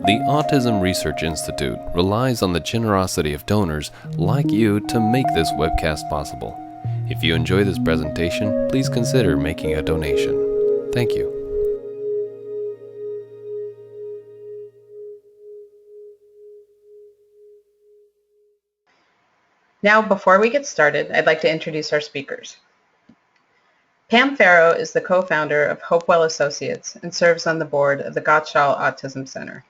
The Autism Research Institute relies on the generosity of donors like you to make this webcast possible. If you enjoy this presentation, please consider making a donation. Thank you. Now, before we get started, I'd like to introduce our speakers. Pam Pharaoh is the co-founder of Hopewell Associates and serves on the board of the Gottschall Autism Center.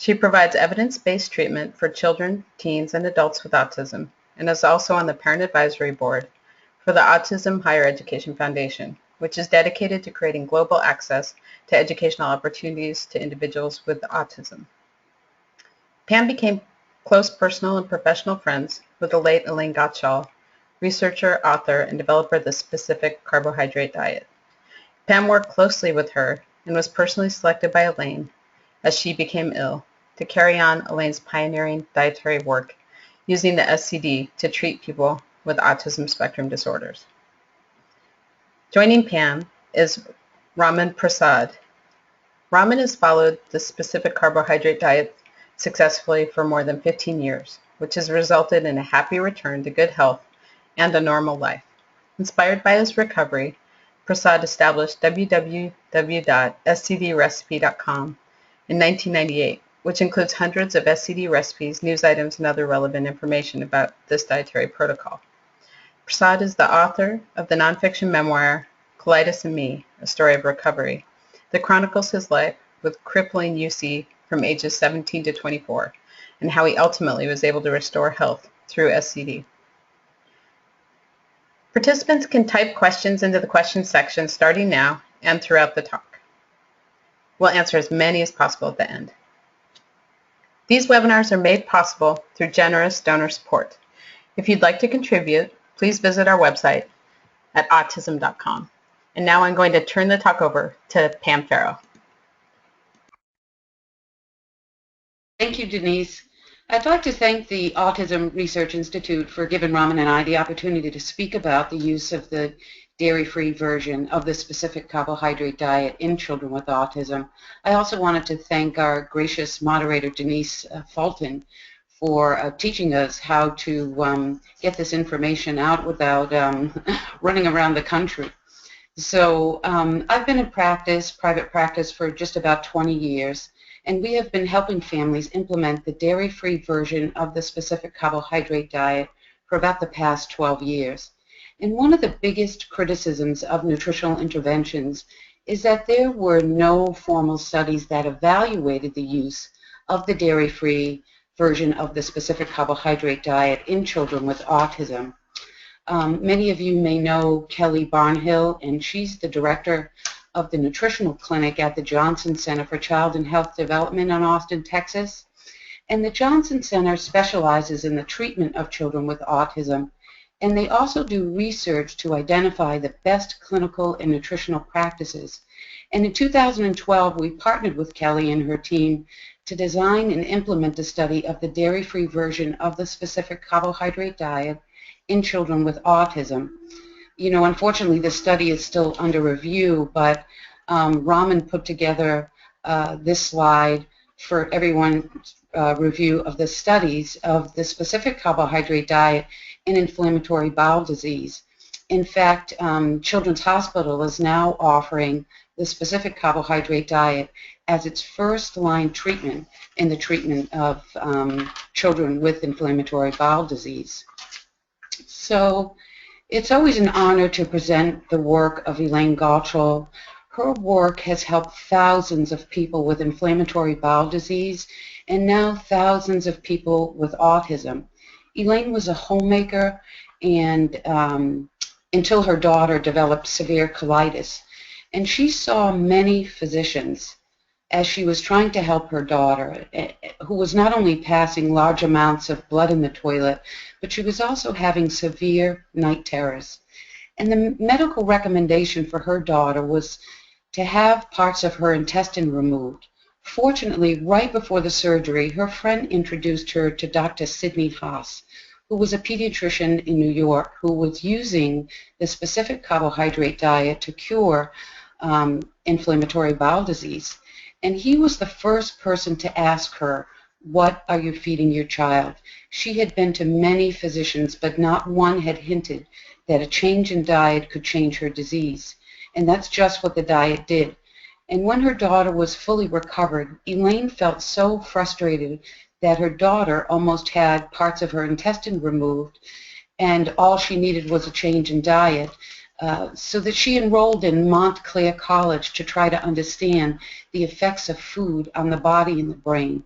She provides evidence-based treatment for children, teens, and adults with autism, and is also on the Parent Advisory Board for the Autism Higher Education Foundation, which is dedicated to creating global access to educational opportunities to individuals with autism. Pam became close personal and professional friends with the late Elaine Gottschall, researcher, author, and developer of the Specific Carbohydrate diet. Pam worked closely with her and was personally selected by Elaine as she became ill to carry on Elaine's pioneering dietary work using the SCD to treat people with autism spectrum disorders. Joining Pam is Raman Prasad. Raman has followed the Specific Carbohydrate diet successfully for more than 15 years, which has resulted in a happy return to good health and a normal life. Inspired by his recovery, Prasad established www.scdrecipe.com in 1998, which includes hundreds of SCD recipes, news items, and other relevant information about this dietary protocol. Prasad is the author of the nonfiction memoir, Colitis and Me, A Story of Recovery, that chronicles his life with crippling UC from ages 17 to 24, and how he ultimately was able to restore health through SCD. Participants can type questions into the questions section starting now and throughout the talk. We'll answer as many as possible at the end. These webinars are made possible through generous donor support. If you'd like to contribute, please visit our website at autism.com. And now I'm going to turn the talk over to Pam Pharaoh. Thank you, Denise. I'd like to thank the Autism Research Institute for giving Raman and I the opportunity to speak about the use of the dairy-free version of the Specific Carbohydrate diet in children with autism. I also wanted to thank our gracious moderator, Denise Fulton, for teaching us how to get this information out without running around the country. So I've been in private practice, for just about 20 years. And we have been helping families implement the dairy-free version of the Specific Carbohydrate diet for about the past 12 years. And one of the biggest criticisms of nutritional interventions is that there were no formal studies that evaluated the use of the dairy-free version of the Specific Carbohydrate diet in children with autism. Many of you may know Kelly Barnhill, and she's the director of the nutritional clinic at the Johnson Center for Child and Health Development in Austin, Texas. And the Johnson Center specializes in the treatment of children with autism, and they also do research to identify the best clinical and nutritional practices. And in 2012, we partnered with Kelly and her team to design and implement a study of the dairy-free version of the Specific Carbohydrate diet in children with autism. You know, unfortunately, this study is still under review, but Raman put together this slide for everyone's review of the studies of the Specific Carbohydrate diet in inflammatory bowel disease. In fact, Children's Hospital is now offering the Specific Carbohydrate diet as its first-line treatment in the treatment of children with inflammatory bowel disease. So it's always an honor to present the work of Elaine Gottschall. Her work has helped thousands of people with inflammatory bowel disease and now thousands of people with autism. Elaine was a homemaker and until her daughter developed severe colitis. And she saw many physicians as she was trying to help her daughter, who was not only passing large amounts of blood in the toilet, but she was also having severe night terrors. And the medical recommendation for her daughter was to have parts of her intestine removed. Fortunately, right before the surgery, her friend introduced her to Dr. Sidney Haas, who was a pediatrician in New York who was using the Specific Carbohydrate diet to cure inflammatory bowel disease. And he was the first person to ask her, "What are you feeding your child?" She had been to many physicians, but not one had hinted that a change in diet could change her disease. And that's just what the diet did. And when her daughter was fully recovered, Elaine felt so frustrated that her daughter almost had parts of her intestine removed, and all she needed was a change in diet, so that she enrolled in Montclair College to try to understand the effects of food on the body and the brain.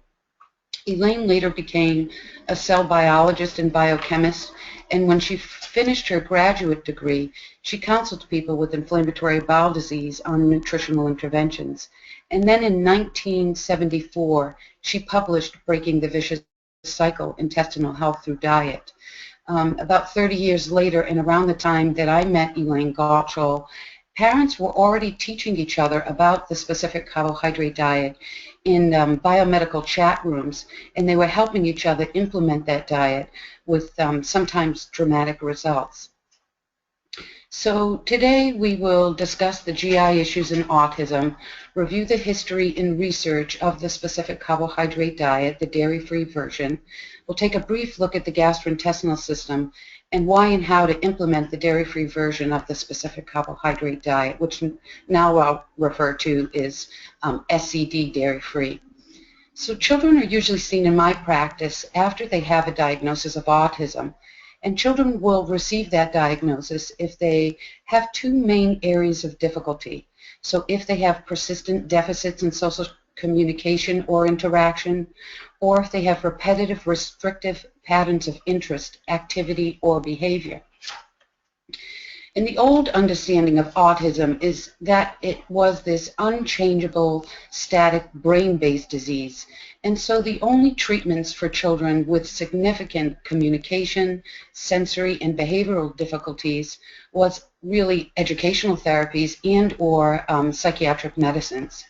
Elaine later became a cell biologist and biochemist, and when she finished her graduate degree, she counseled people with inflammatory bowel disease on nutritional interventions. And then in 1974, she published Breaking the Vicious Cycle, Intestinal Health Through Diet. About 30 years later, and around the time that I met Elaine Gottschall, parents were already teaching each other about the specific carbohydrate diet in biomedical chat rooms, and they were helping each other implement that diet with sometimes dramatic results. So today we will discuss the GI issues in autism, review the history and research of the specific carbohydrate diet, the dairy-free version. We'll take a brief look at the gastrointestinal system and why and how to implement the dairy-free version of the specific carbohydrate diet, which now I'll refer to as SCD, dairy-free. So children are usually seen in my practice after they have a diagnosis of autism. And children will receive that diagnosis if they have two main areas of difficulty. So if they have persistent deficits in social communication or interaction, or if they have repetitive restrictive patterns of interest, activity, or behavior. And the old understanding of autism is that it was this unchangeable, static, brain-based disease. And so the only treatments for children with significant communication, sensory, and behavioral difficulties was really educational therapies and or psychiatric medicines.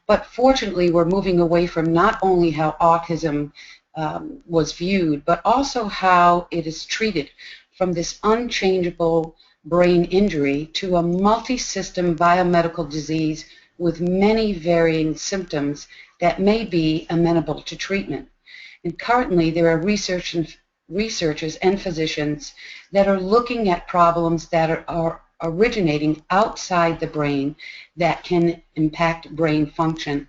But fortunately, we're moving away from not only how autism was viewed, but also how it is treated, from this unchangeable brain injury to a multi-system biomedical disease with many varying symptoms that may be amenable to treatment. And currently there are researchers and physicians that are looking at problems that are originating outside the brain that can impact brain function.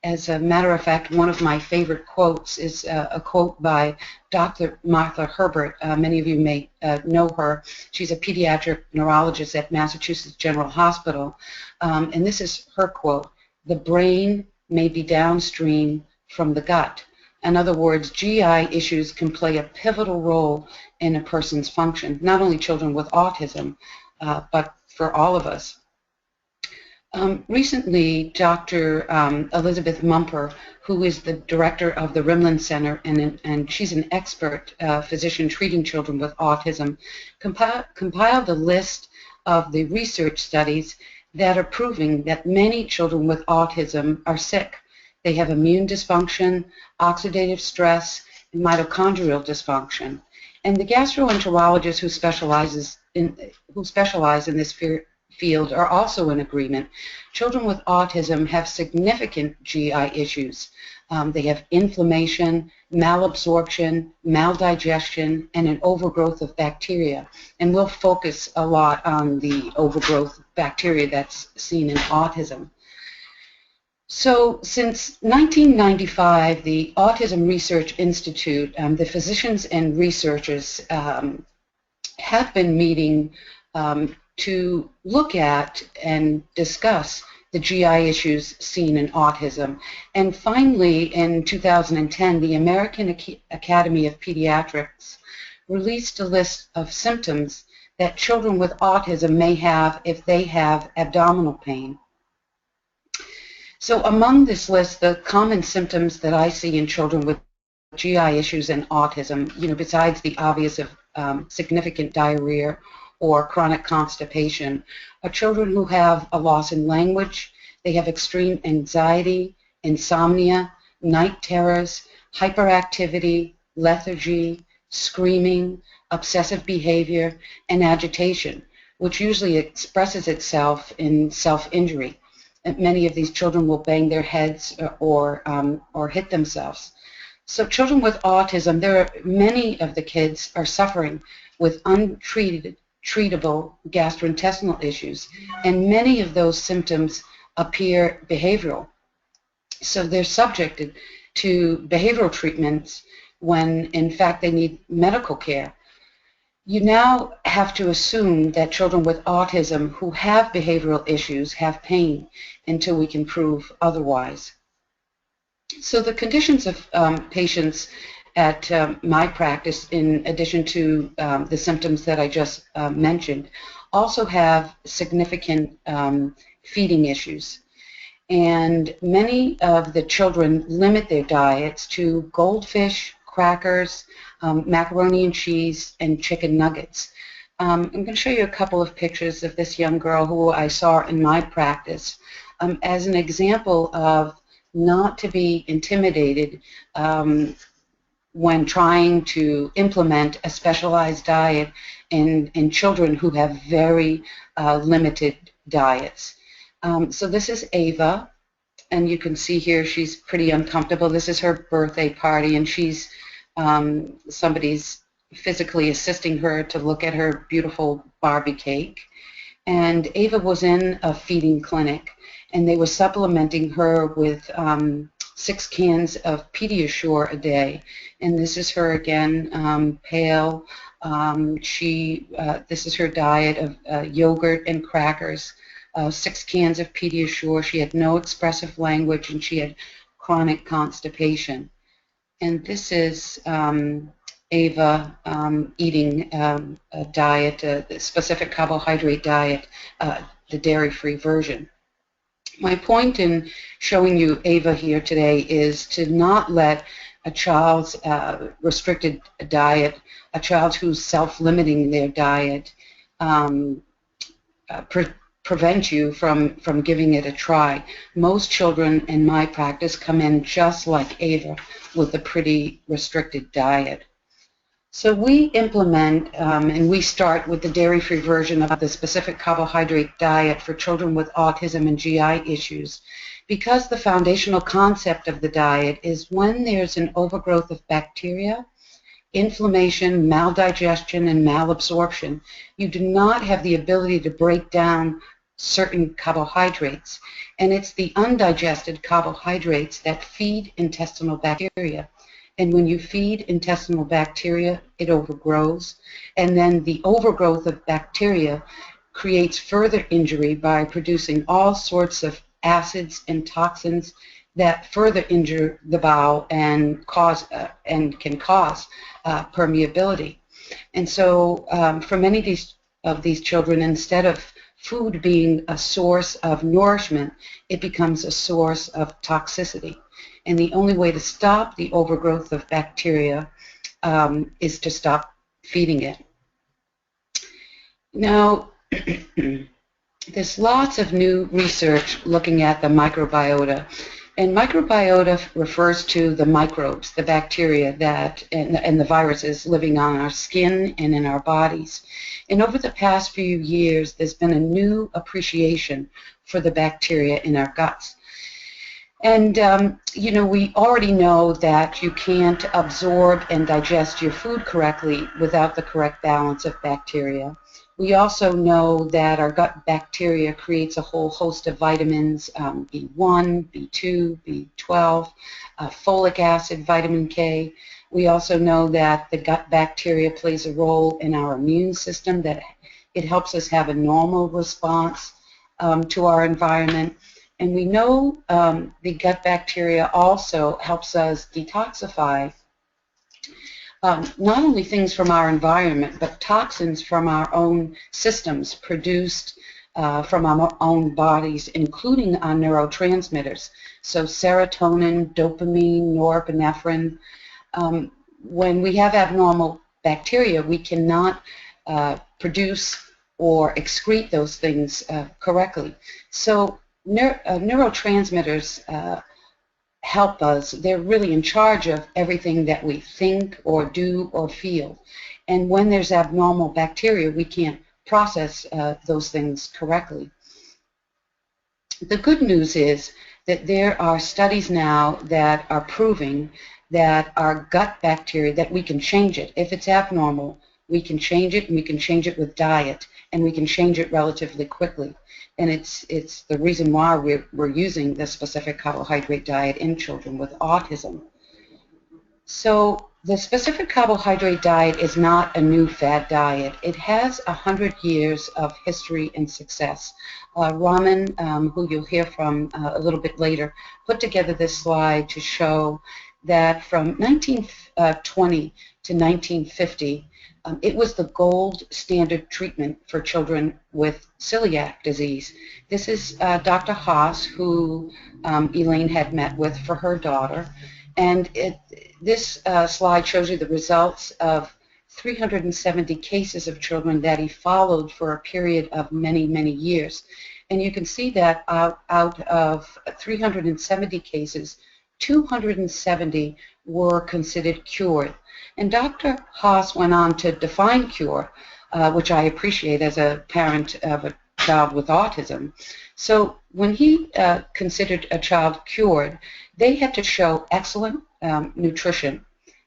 As a matter of fact, one of my favorite quotes is a quote by Dr. Martha Herbert. Many of you may know her. She's a pediatric neurologist at Massachusetts General Hospital. And this is her quote: "The brain may be downstream from the gut." In other words, GI issues can play a pivotal role in a person's function, not only children with autism, but for all of us. Recently, Dr. Elizabeth Mumper, who is the director of the Rimland Center, and she's an expert physician treating children with autism, compiled a list of the research studies that are proving that many children with autism are sick. They have immune dysfunction, oxidative stress, and mitochondrial dysfunction. And the gastroenterologists who specialize in this field are also in agreement. Children with autism have significant GI issues. They have inflammation, malabsorption, maldigestion, and an overgrowth of bacteria. And we'll focus a lot on the overgrowth bacteria that's seen in autism. So since 1995, the Autism Research Institute, the physicians and researchers have been meeting to look at and discuss the GI issues seen in autism. And finally, in 2010, the American Academy of Pediatrics released a list of symptoms that children with autism may have if they have abdominal pain. So among this list, the common symptoms that I see in children with GI issues and autism, besides the obvious of significant diarrhea or chronic constipation, are children who have a loss in language. They have extreme anxiety, insomnia, night terrors, hyperactivity, lethargy, screaming, obsessive behavior, and agitation, which usually expresses itself in self-injury. Many of these children will bang their heads or hit themselves. So children with autism, many of the kids are suffering with treatable gastrointestinal issues, and many of those symptoms appear behavioral. So they're subjected to behavioral treatments when in fact they need medical care. You now have to assume that children with autism who have behavioral issues have pain until we can prove otherwise. So the conditions of patients at my practice, in addition to the symptoms that I just mentioned, also have significant feeding issues. And many of the children limit their diets to goldfish, crackers, macaroni and cheese, and chicken nuggets. I'm going to show you a couple of pictures of this young girl who I saw in my practice as an example of not to be intimidated when trying to implement a specialized diet in children who have very limited diets. So this is Ava, and you can see here she's pretty uncomfortable. This is her birthday party, and she's somebody's physically assisting her to look at her beautiful Barbie cake. And Ava was in a feeding clinic, and they were supplementing her with 6 cans of Pediasure a day. And this is her again, pale. This is her diet of yogurt and crackers, 6 cans of Pediasure. She had no expressive language, and she had chronic constipation. And this is Ava eating a diet, a specific carbohydrate diet, the dairy-free version. My point in showing you Ava here today is to not let a child's restricted diet, a child who's self-limiting their diet, prevent you from giving it a try. Most children in my practice come in just like Ava with a pretty restricted diet. So we implement and we start with the dairy-free version of the specific carbohydrate diet for children with autism and GI issues, because the foundational concept of the diet is when there's an overgrowth of bacteria, inflammation, maldigestion, and malabsorption, you do not have the ability to break down certain carbohydrates, and it's the undigested carbohydrates that feed intestinal bacteria. And when you feed intestinal bacteria, it overgrows, and then the overgrowth of bacteria creates further injury by producing all sorts of acids and toxins that further injure the bowel and can cause permeability. And so for many of these children, instead of food being a source of nourishment, it becomes a source of toxicity. And the only way to stop the overgrowth of bacteria is to stop feeding it. Now, there's lots of new research looking at the microbiota. And microbiota refers to the microbes, the bacteria and the viruses living on our skin and in our bodies. And over the past few years, there's been a new appreciation for the bacteria in our guts. And, you know, we already know that you can't absorb and digest your food correctly without the correct balance of bacteria. We also know that our gut bacteria creates a whole host of vitamins, B1, B2, B12, folic acid, vitamin K. We also know that the gut bacteria plays a role in our immune system, that it helps us have a normal response to our environment. And we know the gut bacteria also helps us detoxify not only things from our environment, but toxins from our own systems produced from our own bodies, including our neurotransmitters. So serotonin, dopamine, norepinephrine. When we have abnormal bacteria, we cannot produce or excrete those things correctly. So neurotransmitters help us. They're really in charge of everything that we think or do or feel. And when there's abnormal bacteria, we can't process those things correctly. The good news is that there are studies now that are proving that our gut bacteria, that we can change it. If it's abnormal, we can change it, and we can change it with diet, and we can change it relatively quickly. And it's the reason why we're using this specific carbohydrate diet in children with autism. So the specific carbohydrate diet is not a new fad diet. It has 100 years of history and success. Raman, who you'll hear from a little bit later, put together this slide to show that from 1920 to 1950, it was the gold standard treatment for children with celiac disease. This is Dr. Haas, who Elaine had met with for her daughter. And this slide shows you the results of 370 cases of children that he followed for a period of many, many years. And you can see that out of 370 cases, 270 were considered cured. And Dr. Haas went on to define cure, which I appreciate as a parent of a child with autism. So when he considered a child cured, they had to show excellent nutrition.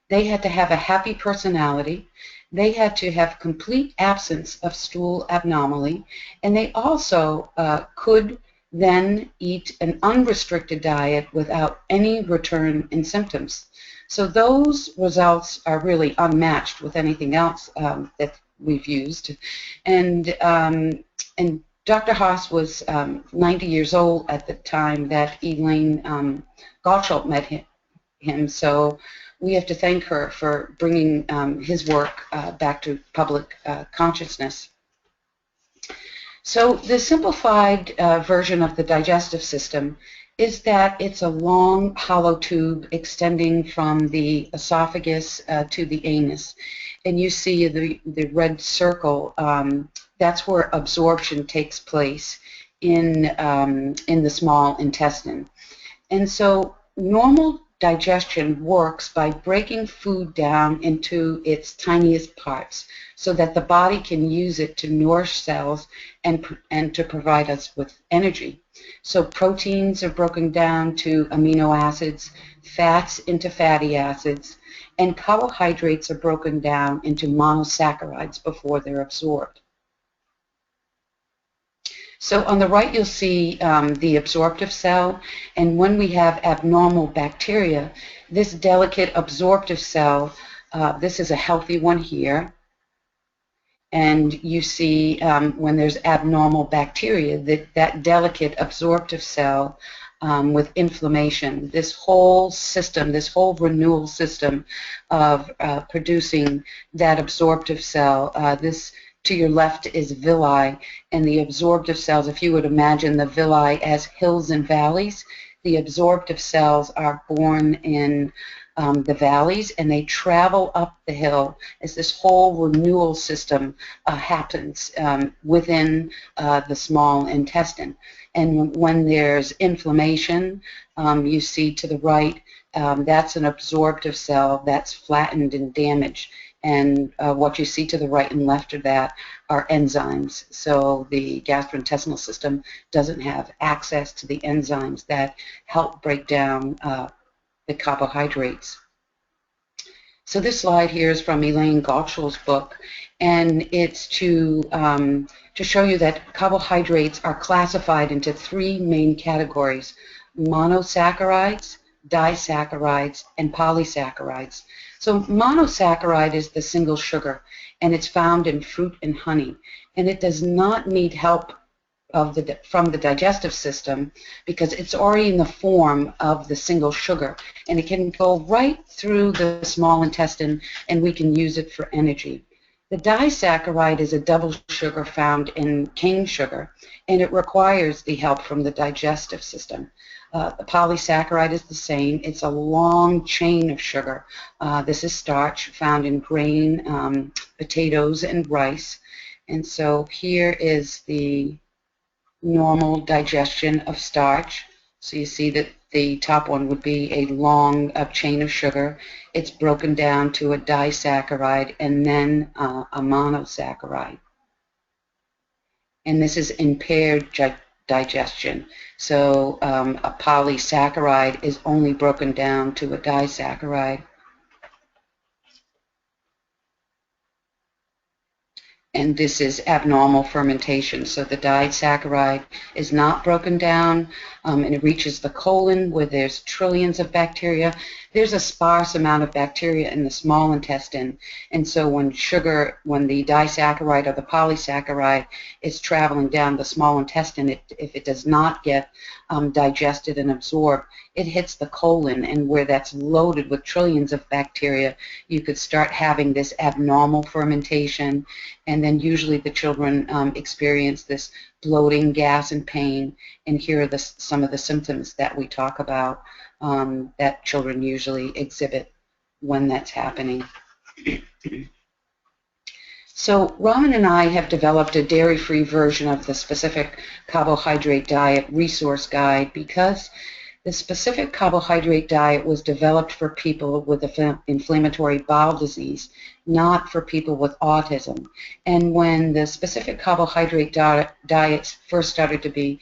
They had to have a happy personality. They had to have complete absence of stool abnormality. And they also could then eat an unrestricted diet without any return in symptoms. So those results are really unmatched with anything else that we've used. And Dr. Haas was 90 years old at the time that Elaine Gottschalk met him. So we have to thank her for bringing his work back to public consciousness. So the simplified version of the digestive system is that it's a long, hollow tube extending from the esophagus to the anus. And you see the red circle, that's where absorption takes place in the small intestine. And so normal digestion works by breaking food down into its tiniest parts so that the body can use it to nourish cells and to provide us with energy. So proteins are broken down to amino acids, fats into fatty acids, and carbohydrates are broken down into monosaccharides before they're absorbed. So on the right you'll see the absorptive cell, and when we have abnormal bacteria, this delicate absorptive cell, this is a healthy one here, and you see when there's abnormal bacteria, that delicate absorptive cell with inflammation, this whole system, this whole renewal system of producing that absorptive cell, this to your left is villi, and the absorptive cells, if you would imagine the villi as hills and valleys, the absorptive cells are born in the valleys, and they travel up the hill as this whole renewal system happens within the small intestine. And when there's inflammation, you see to the right, that's an absorptive cell that's flattened and damaged. And what you see to the right and left of that are enzymes. So the gastrointestinal system doesn't have access to the enzymes that help break down the carbohydrates. So this slide here is from Elaine Gottschalk's book, and it's to show you that carbohydrates are classified into three main categories: monosaccharides, disaccharides, and polysaccharides. So monosaccharide is the single sugar, and it's found in fruit and honey, and it does not need help from the digestive system because it's already in the form of the single sugar, and it can go right through the small intestine, and we can use it for energy. The disaccharide is a double sugar found in cane sugar, and it requires the help from the digestive system. The polysaccharide is the same. It's a long chain of sugar. This is starch found in grain, potatoes, and rice. And so here is the normal digestion of starch. So you see that the top one would be a long chain of sugar. It's broken down to a disaccharide and then a monosaccharide. And this is impaired digestion. So a polysaccharide is only broken down to a disaccharide. And this is abnormal fermentation. So the disaccharide is not broken down, and it reaches the colon where there's trillions of bacteria. There's a sparse amount of bacteria in the small intestine, and so when the disaccharide or the polysaccharide is traveling down the small intestine, if it does not get digested and absorbed, it hits the colon, and where that's loaded with trillions of bacteria, you could start having this abnormal fermentation, and then usually the children experience this bloating, gas, and pain, and here are some of the symptoms that we talk about that children usually exhibit when that's happening. So Raman and I have developed a dairy-free version of the specific carbohydrate diet resource guide because the specific carbohydrate diet was developed for people with inflammatory bowel disease, not for people with autism. And when the specific carbohydrate diets first started to be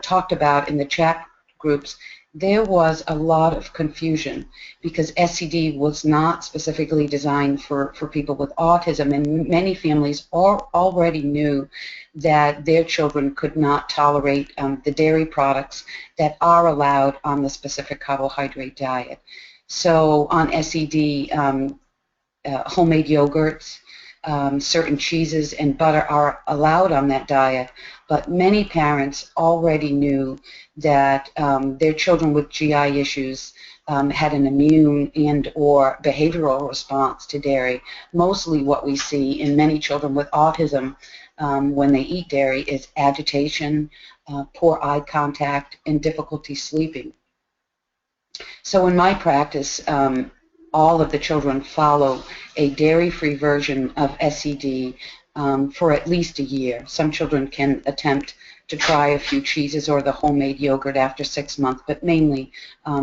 talked about in the chat groups, there was a lot of confusion because SCD was not specifically designed for people with autism, and many families already knew that their children could not tolerate the dairy products that are allowed on the specific carbohydrate diet. So on SCD, homemade yogurts, certain cheeses and butter are allowed on that diet, but many parents already knew that their children with GI issues had an immune and or behavioral response to dairy. Mostly what we see in many children with autism when they eat dairy is agitation, poor eye contact, and difficulty sleeping. So in my practice, all of the children follow a dairy-free version of SCD for at least a year. Some children can attempt to try a few cheeses or the homemade yogurt after 6 months, but mainly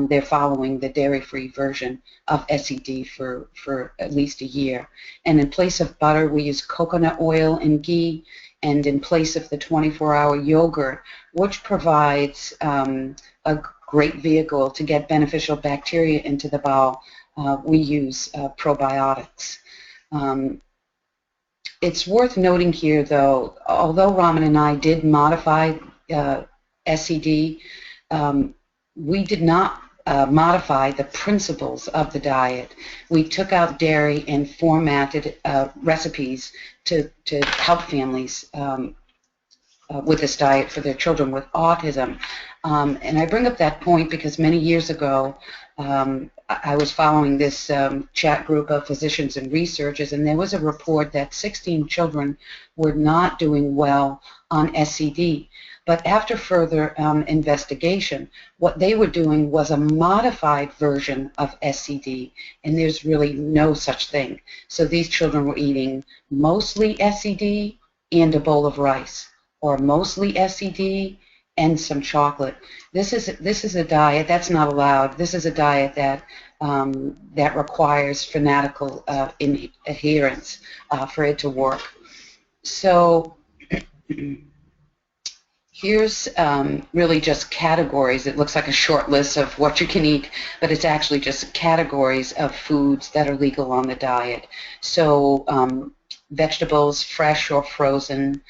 they're following the dairy-free version of SCD for at least a year. And in place of butter, we use coconut oil and ghee, and in place of the 24-hour yogurt, which provides a great vehicle to get beneficial bacteria into the bowel, we use probiotics. It's worth noting here, though, although Raman and I did modify SCD, we did not modify the principles of the diet. We took out dairy and formatted recipes to help families with this diet for their children with autism. And I bring up that point because many years ago, I was following this chat group of physicians and researchers, and there was a report that 16 children were not doing well on SCD. But after further investigation, what they were doing was a modified version of SCD, and there's really no such thing. So these children were eating mostly SCD and a bowl of rice, or mostly SCD and some chocolate. This is a diet that's not allowed. This is a diet that that requires fanatical adherence for it to work. So here's really just categories. It looks like a short list of what you can eat, but it's actually just categories of foods that are legal on the diet. So vegetables, fresh or frozen,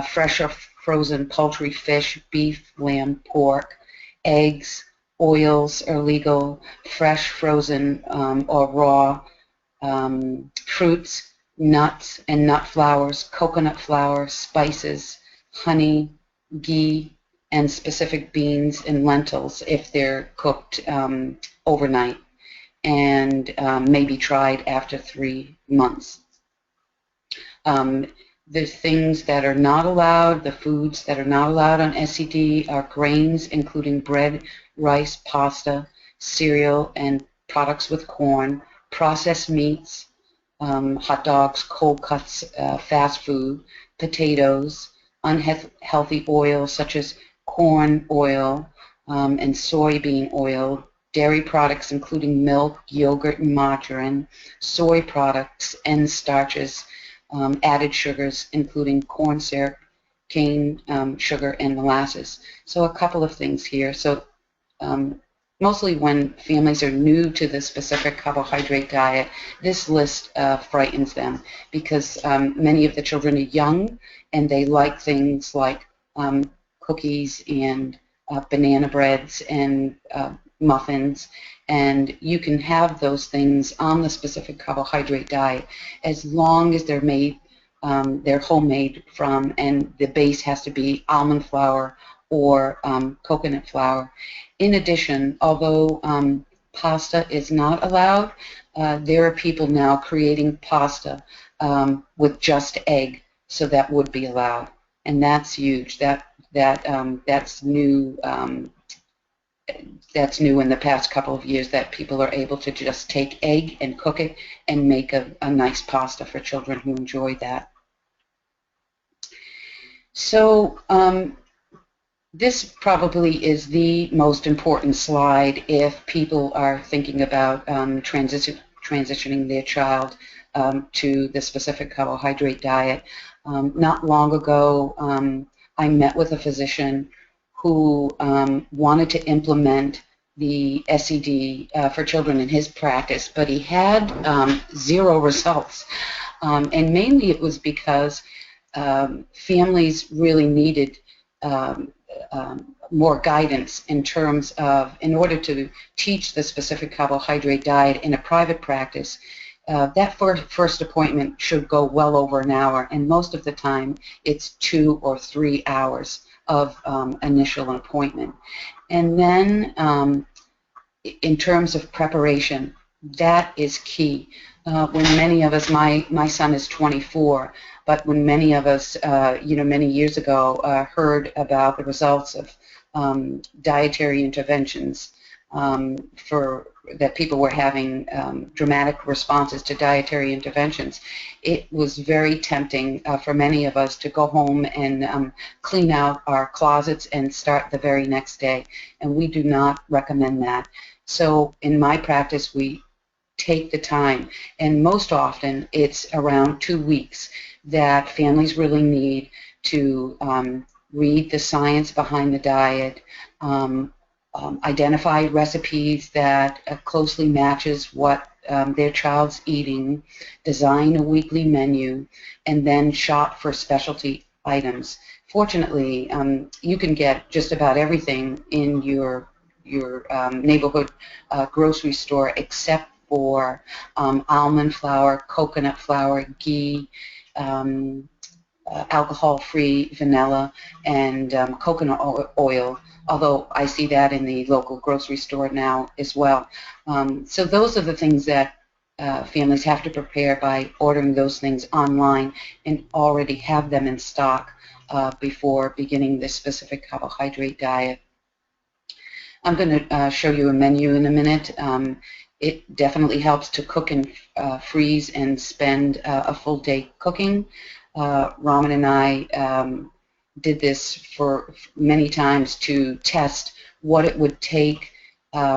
fresh or frozen poultry, fish, beef, lamb, pork, eggs, oils are legal, fresh, frozen, or raw, fruits, nuts and nut flours, coconut flour, spices, honey, ghee, and specific beans and lentils if they're cooked overnight, and may be tried after 3 months. The things that are not allowed, the foods that are not allowed on SCD are grains, including bread, rice, pasta, cereal, and products with corn, processed meats, hot dogs, cold cuts, fast food, potatoes, unhealthy oils such as corn oil and soybean oil, dairy products including milk, yogurt, and margarine, soy products and starches, added sugars including corn syrup, cane sugar, and molasses. So a couple of things here. So mostly when families are new to the specific carbohydrate diet, this list frightens them because many of the children are young and they like things like cookies and banana breads and muffins, and you can have those things on the specific carbohydrate diet as long as they're made, they're homemade from, and the base has to be almond flour or coconut flour. In addition, although pasta is not allowed, there are people now creating pasta with just egg, so that would be allowed, and that's huge. That's new. That's new in the past couple of years, that people are able to just take egg and cook it and make a nice pasta for children who enjoy that. So this probably is the most important slide if people are thinking about transitioning their child to the specific carbohydrate diet. Not long ago, I met with a physician who wanted to implement the SCD for children in his practice, but he had 0 results. And mainly it was because families really needed more guidance in terms of, in order to teach the specific carbohydrate diet in a private practice, that first appointment should go well over an hour, and most of the time it's 2 or 3 hours of initial appointment. And then in terms of preparation, that is key. When many of us, my son is 24, but when many of us, many years ago, heard about the results of dietary interventions that people were having dramatic responses to dietary interventions, it was very tempting for many of us to go home and clean out our closets and start the very next day, and we do not recommend that. So in my practice, we take the time, and most often it's around 2 weeks that families really need to read the science behind the diet, identify recipes that closely matches what their child's eating, design a weekly menu, and then shop for specialty items. Fortunately, you can get just about everything in your neighborhood grocery store except for almond flour, coconut flour, ghee, alcohol-free vanilla, and coconut oil, although I see that in the local grocery store now as well. So those are the things that families have to prepare by ordering those things online and already have them in stock before beginning this specific carbohydrate diet. I'm going to show you a menu in a minute. It definitely helps to cook and freeze and spend a full day cooking. Raman and I did this for many times to test what it would take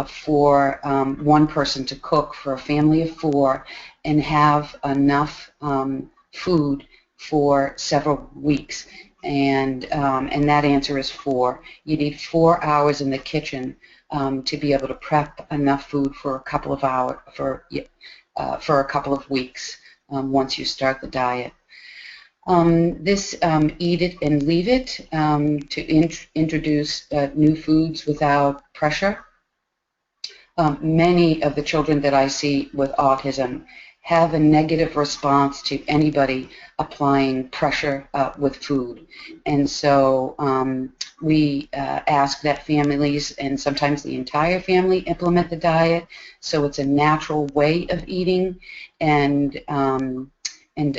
for one person to cook for a family of 4 and have enough food for several weeks. And that answer is 4. You need 4 hours in the kitchen to be able to prep enough food for a couple of hours, for a couple of weeks once you start the diet. This eat it and leave it to introduce new foods without pressure. Many of the children that I see with autism have a negative response to anybody applying pressure with food. And so we ask that families, and sometimes the entire family, implement the diet so it's a natural way of eating. And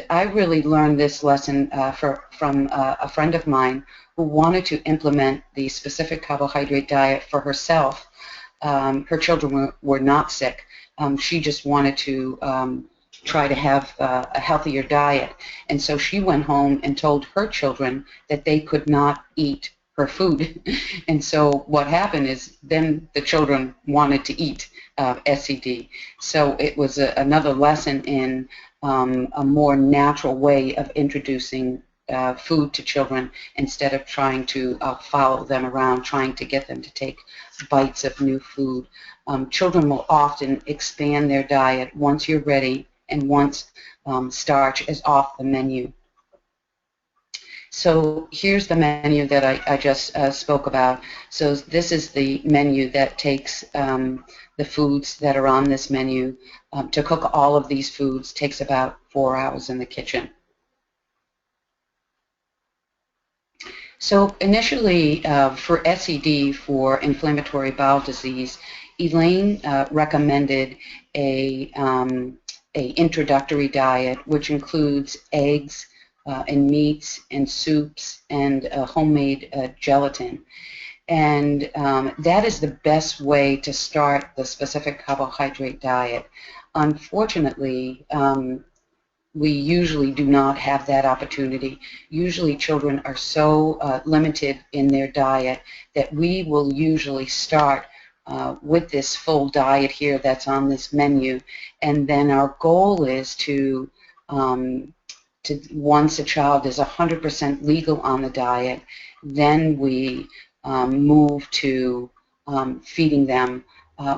I really learned this lesson from a friend of mine who wanted to implement the specific carbohydrate diet for herself. Her children were not sick. She just wanted to try to have a healthier diet. And so she went home and told her children that they could not eat her food. And so what happened is then the children wanted to eat SCD. So it was another lesson in a more natural way of introducing food to children instead of trying to follow them around, trying to get them to take bites of new food. Children will often expand their diet once you're ready and once starch is off the menu. So here's the menu that I just spoke about. So this is the menu that takes the foods that are on this menu. To cook all of these foods takes about 4 hours in the kitchen. So initially, for SCD, for inflammatory bowel disease, Elaine recommended a introductory diet, which includes eggs and meats and soups and homemade gelatin. And that is the best way to start the specific carbohydrate diet. Unfortunately, we usually do not have that opportunity. Usually children are so limited in their diet that we will usually start with this full diet here that's on this menu, and then our goal is to once a child is 100% legal on the diet, then we move to feeding them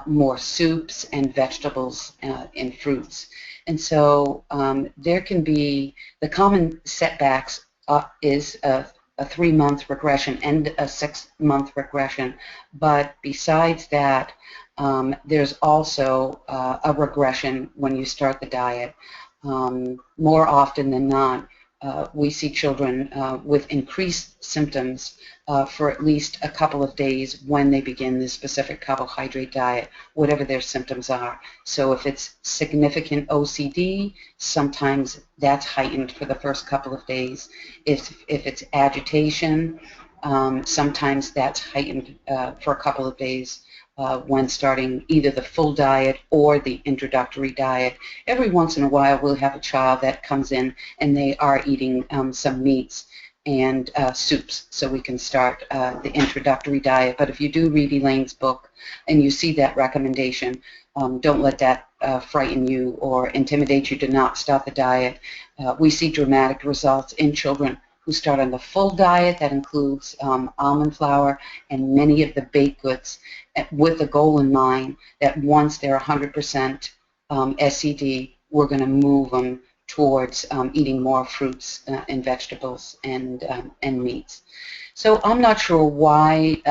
more soups and vegetables and fruits. And so there can be, the common setbacks is a 3-month regression and a 6-month regression. But besides that, there's also a regression when you start the diet. More often than not, we see children with increased symptoms for at least a couple of days when they begin this specific carbohydrate diet, whatever their symptoms are. So if it's significant OCD, sometimes that's heightened for the first couple of days. If it's agitation, sometimes that's heightened for a couple of days when starting either the full diet or the introductory diet. Every once in a while we'll have a child that comes in and they are eating some meats and soups, so we can start the introductory diet. But if you do read Elaine's book and you see that recommendation, don't let that frighten you or intimidate you to not start the diet. We see dramatic results in children who start on the full diet that includes almond flour and many of the baked goods, with the goal in mind that once they're 100% SCD, we're going to move them towards eating more fruits and vegetables and meats. So I'm not sure why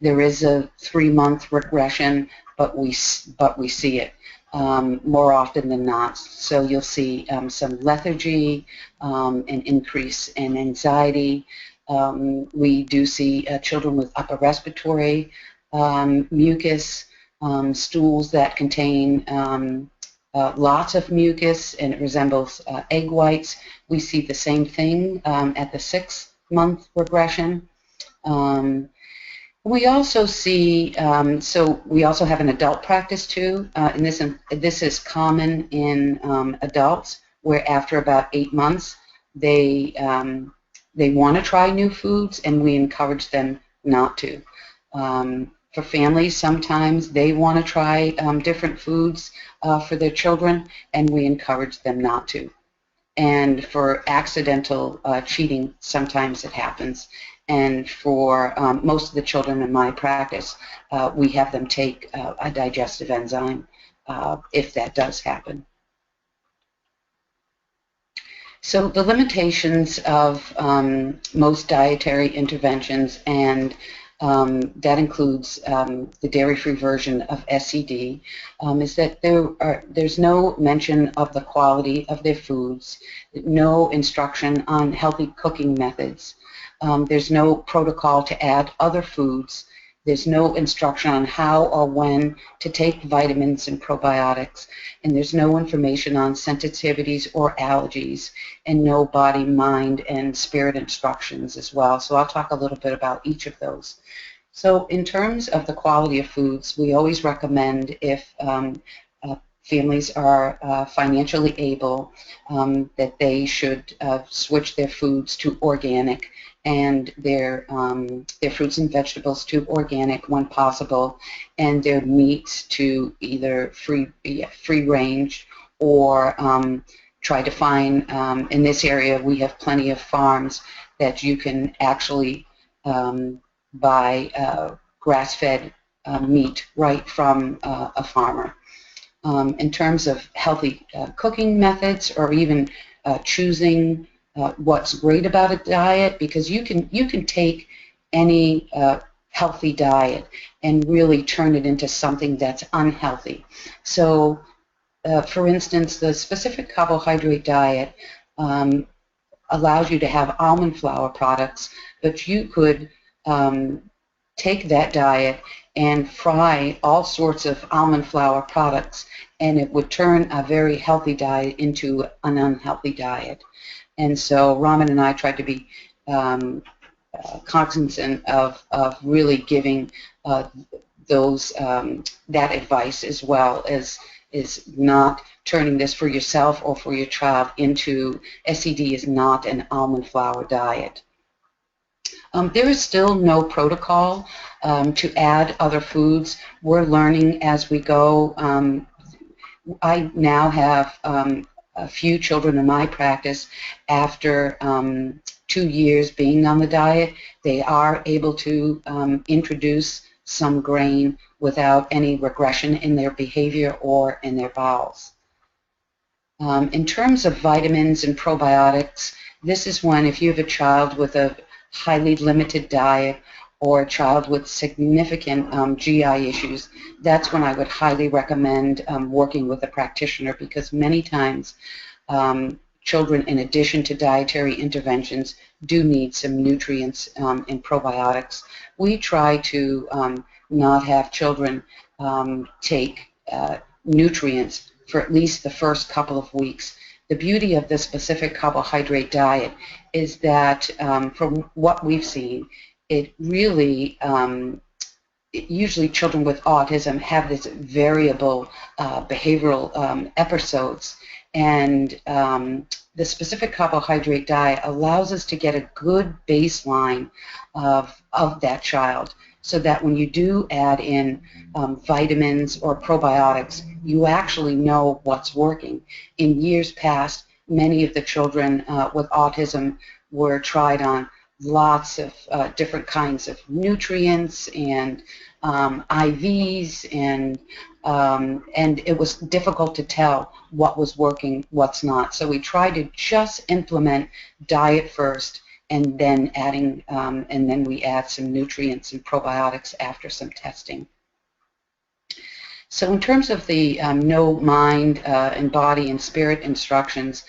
there is a 3-month regression, but we see it more often than not. So you'll see some lethargy, an increase in anxiety. We do see children with upper respiratory mucus, stools that contain lots of mucus, and it resembles egg whites. We see the same thing at the 6-month regression. We also see, so we also have an adult practice too, and this is common in adults, where after about 8 months they want to try new foods, and we encourage them not to. For families, sometimes they want to try different foods for their children, and we encourage them not to. And for accidental cheating, sometimes it happens. And for most of the children in my practice, we have them take a digestive enzyme if that does happen. So the limitations of most dietary interventions, and that includes the dairy-free version of SCD, is that there's no mention of the quality of their foods, no instruction on healthy cooking methods. There's no protocol to add other foods. There's no instruction on how or when to take vitamins and probiotics, and there's no information on sensitivities or allergies, and no body, mind, and spirit instructions as well. So I'll talk a little bit about each of those. So in terms of the quality of foods, we always recommend, if families are financially able, that they should switch their foods to organic, and their fruits and vegetables to organic when possible, and their meats to either free range or try to find, in this area, we have plenty of farms that you can actually buy grass-fed meat right from a farmer. In terms of healthy cooking methods, or even choosing what's great about a diet, because you can take any healthy diet and really turn it into something that's unhealthy. So, for instance, the specific carbohydrate diet allows you to have almond flour products, but you could take that diet and fry all sorts of almond flour products, and it would turn a very healthy diet into an unhealthy diet. And so Raman and I tried to be cognizant of really giving those that advice, as well as is not turning this for yourself or for your child into SCD is not an almond flour diet. There is still no protocol to add other foods. We're learning as we go. I now have a few children in my practice. After 2 years being on the diet, they are able to introduce some grain without any regression in their behavior or in their bowels. In terms of vitamins and probiotics, this is when, if you have a child with a highly limited diet or a child with significant GI issues, that's when I would highly recommend working with a practitioner, because many times children, in addition to dietary interventions, do need some nutrients and probiotics. We try to not have children take nutrients for at least the first couple of weeks. The beauty of this specific carbohydrate diet is that, from what we've seen, it really, usually children with autism have this variable behavioral episodes, and the specific carbohydrate diet allows us to get a good baseline of that child, so that when you do add in vitamins or probiotics, you actually know what's working. In years past, many of the children with autism were tried on lots of different kinds of nutrients and IVs, and it was difficult to tell what was working, what's not. So we tried to just implement diet first, and then and then we add some nutrients and probiotics after some testing. So in terms of the no mind and body and spirit instructions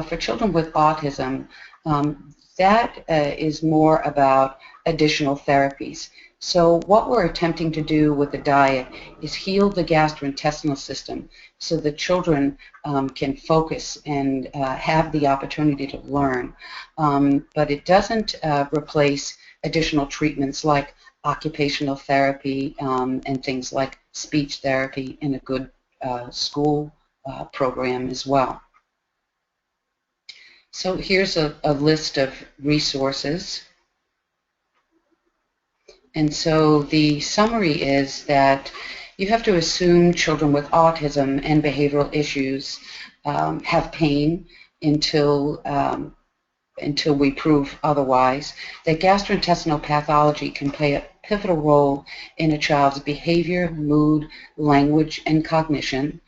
for children with autism, that is more about additional therapies. So what we're attempting to do with the diet is heal the gastrointestinal system, so the children can focus and have the opportunity to learn. But it doesn't replace additional treatments like occupational therapy and things like speech therapy in a good school program as well. So here's a list of resources. And so the summary is that you have to assume children with autism and behavioral issues have pain until we prove otherwise. That gastrointestinal pathology can play a pivotal role in a child's behavior, mood, language, and cognition.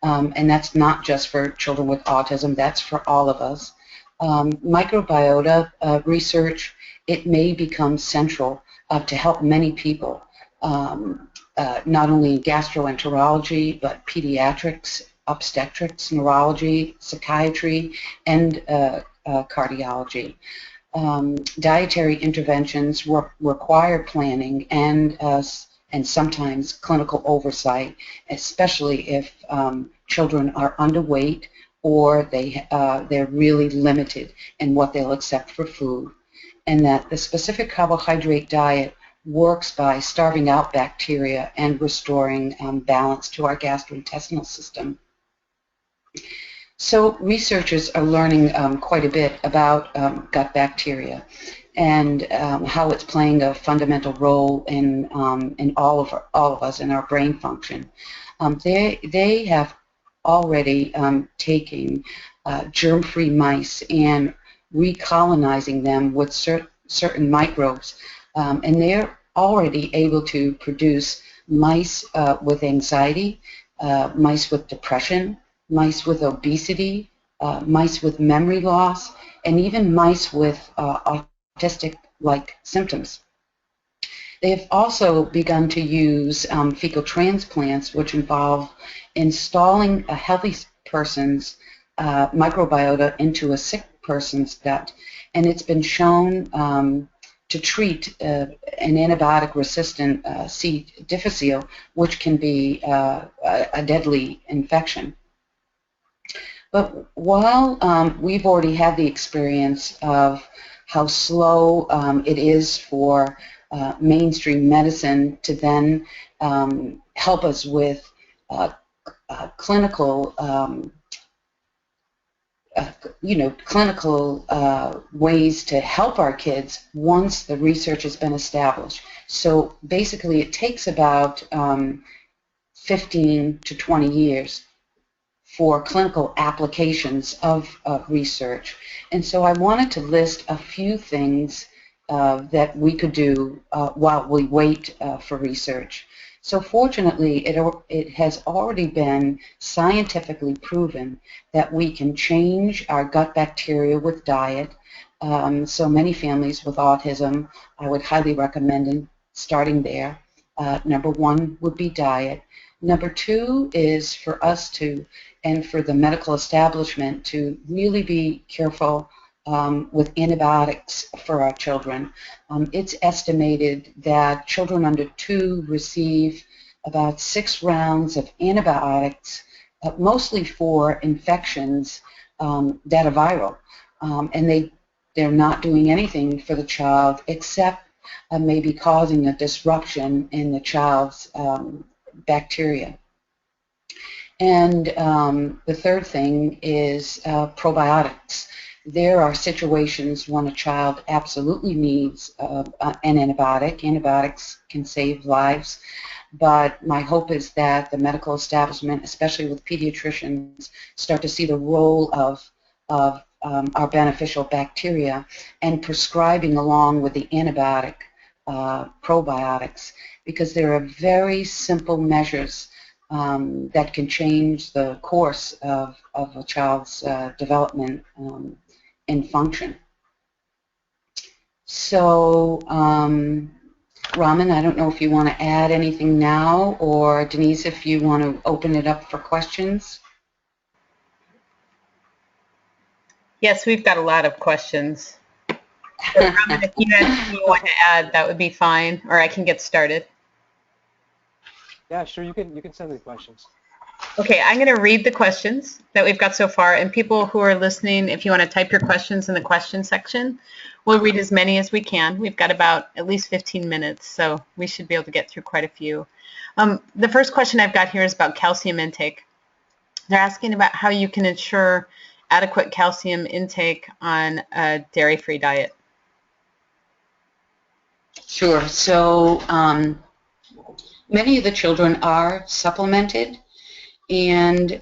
And that's not just for children with autism, that's for all of us. Microbiota research, it may become central to help many people, not only in gastroenterology, but pediatrics, obstetrics, neurology, psychiatry, and cardiology. Dietary interventions require planning and sometimes clinical oversight, especially if children are underweight or they're really limited in what they'll accept for food, and that the specific carbohydrate diet works by starving out bacteria and restoring balance to our gastrointestinal system. So researchers are learning quite a bit about gut bacteria and how it's playing a fundamental role in all of us in our brain function. They have already taking germ-free mice and recolonizing them with certain microbes. And they're already able to produce mice with anxiety, mice with depression, mice with obesity, mice with memory loss, and even mice with autistic-like symptoms. They have also begun to use fecal transplants, which involve installing a healthy person's microbiota into a sick person's gut. And it's been shown to treat an antibiotic-resistant C. difficile, which can be a deadly infection. But while we've already had the experience of how slow it is for mainstream medicine to then help us with clinical, clinical ways to help our kids once the research has been established. So basically, it takes about 15 to 20 years for clinical applications of research. And so I wanted to list a few things that we could do while we wait for research. So fortunately, it has already been scientifically proven that we can change our gut bacteria with diet. So many families with autism, I would highly recommend starting there. Number one would be diet. Number two is for us to, and for the medical establishment to really be careful with antibiotics for our children. It's estimated that children under 2 receive about 6 rounds of antibiotics, mostly for infections that are viral. And they're not doing anything for the child except maybe causing a disruption in the child's bacteria. And the third thing is probiotics. There are situations when a child absolutely needs an antibiotic. Antibiotics can save lives, but my hope is that the medical establishment, especially with pediatricians, start to see the role of our beneficial bacteria and prescribing along with the antibiotic probiotics, because there are very simple measures that can change the course of a child's development and function. So, Raman, I don't know if you want to add anything now, or Denise, if you want to open it up for questions. Yes, we've got a lot of questions. So, Raman, if you had anything you want to add, that would be fine, or I can get started. Yeah, sure. You can send the questions. Okay, I'm going to read the questions that we've got so far, and people who are listening, if you want to type your questions in the question section, we'll read as many as we can. We've got about at least 15 minutes, so we should be able to get through quite a few. The first question I've got here is about calcium intake. They're asking about how you can ensure adequate calcium intake on a dairy-free diet. Sure. So many of the children are supplemented, and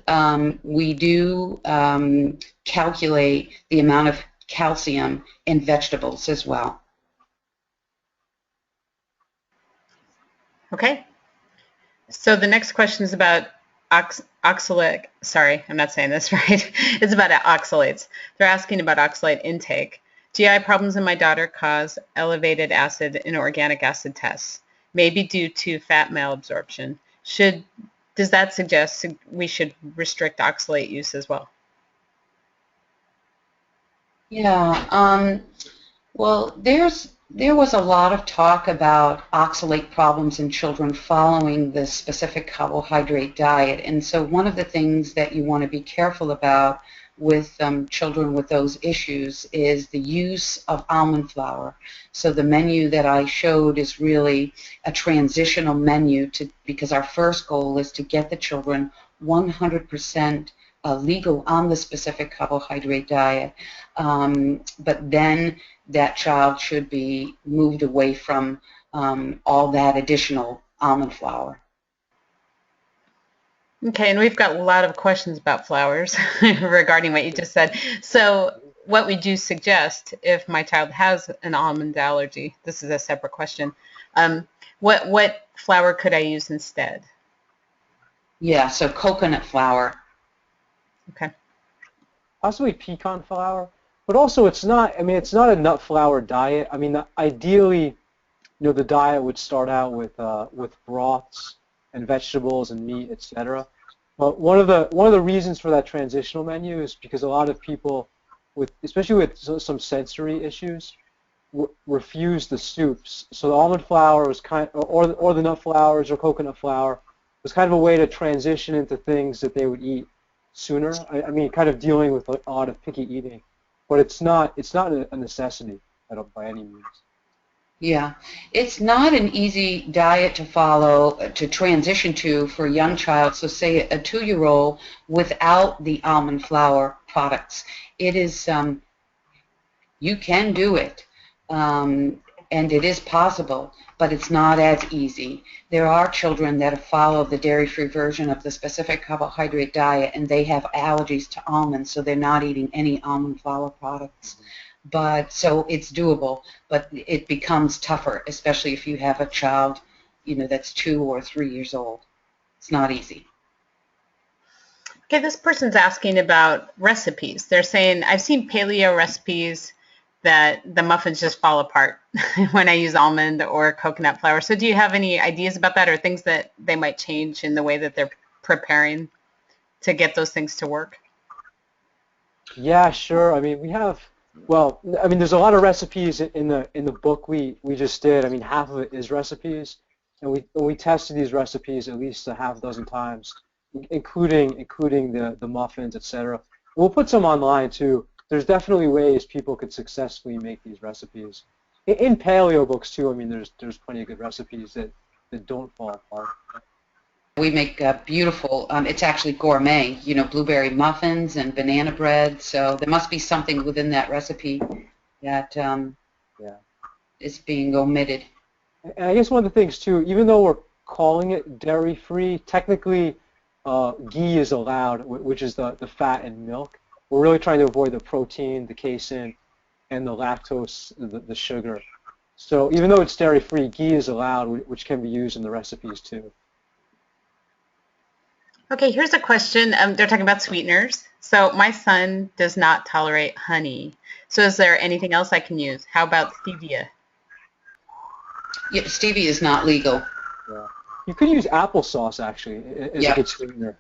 we do calculate the amount of calcium in vegetables as well. Okay. So the next question is about oxalate. Sorry, I'm not saying this right. It's about oxalates. They're asking about oxalate intake. GI problems in my daughter cause elevated acid in organic acid tests, maybe due to fat malabsorption. Does that suggest we should restrict oxalate use as well? Yeah. Well, there was a lot of talk about oxalate problems in children following the specific carbohydrate diet. And so one of the things that you want to be careful about with children with those issues is the use of almond flour. So the menu that I showed is really a transitional menu because our first goal is to get the children 100% legal on the specific carbohydrate diet. But then that child should be moved away from all that additional almond flour. Okay, and we've got a lot of questions about flowers regarding what you just said. So what would you suggest if my child has an almond allergy? This is a separate question. What flour could I use instead? Yeah, so coconut flour. Okay. Possibly pecan flour, but also it's not. I mean, it's not a nut flour diet. I mean, ideally, the diet would start out with broths and vegetables and meat, etc. But one of the reasons for that transitional menu is because a lot of people, especially with some sensory issues, refuse the soups. So the almond flour was or the nut flours or coconut flour was kind of a way to transition into things that they would eat sooner. I mean, kind of dealing with a lot of picky eating, but it's not a necessity by any means. Yeah, it's not an easy diet to follow, to transition to for a young child. So say a 2-year-old without the almond flour products. It is, you can do it, and it is possible, but it's not as easy. There are children that follow the dairy-free version of the specific carbohydrate diet, and they have allergies to almonds, so they're not eating any almond flour products. But so it's doable, but it becomes tougher, especially if you have a child, that's 2 or 3 years old. It's not easy. Okay, this person's asking about recipes. They're saying, I've seen paleo recipes that the muffins just fall apart when I use almond or coconut flour. So do you have any ideas about that, or things that they might change in the way that they're preparing to get those things to work? Yeah, sure. I mean, there's a lot of recipes in the book we just did. I mean, half of it is recipes, and we tested these recipes at least a half dozen times, including the muffins, etc. We'll put some online too. There's definitely ways people could successfully make these recipes. In paleo books too. I mean, there's plenty of good recipes that don't fall apart. We make beautiful, it's actually gourmet, blueberry muffins and banana bread. So there must be something within that recipe that is being omitted. And I guess one of the things too, even though we're calling it dairy-free, technically ghee is allowed, which is the fat in milk. We're really trying to avoid the protein, the casein, and the lactose, the sugar. So even though it's dairy-free, ghee is allowed, which can be used in the recipes too. Okay, here's a question. They're talking about sweeteners. So my son does not tolerate honey. So is there anything else I can use? How about stevia? Yeah, stevia is not legal. Yeah. You could use applesauce actually as a good sweetener.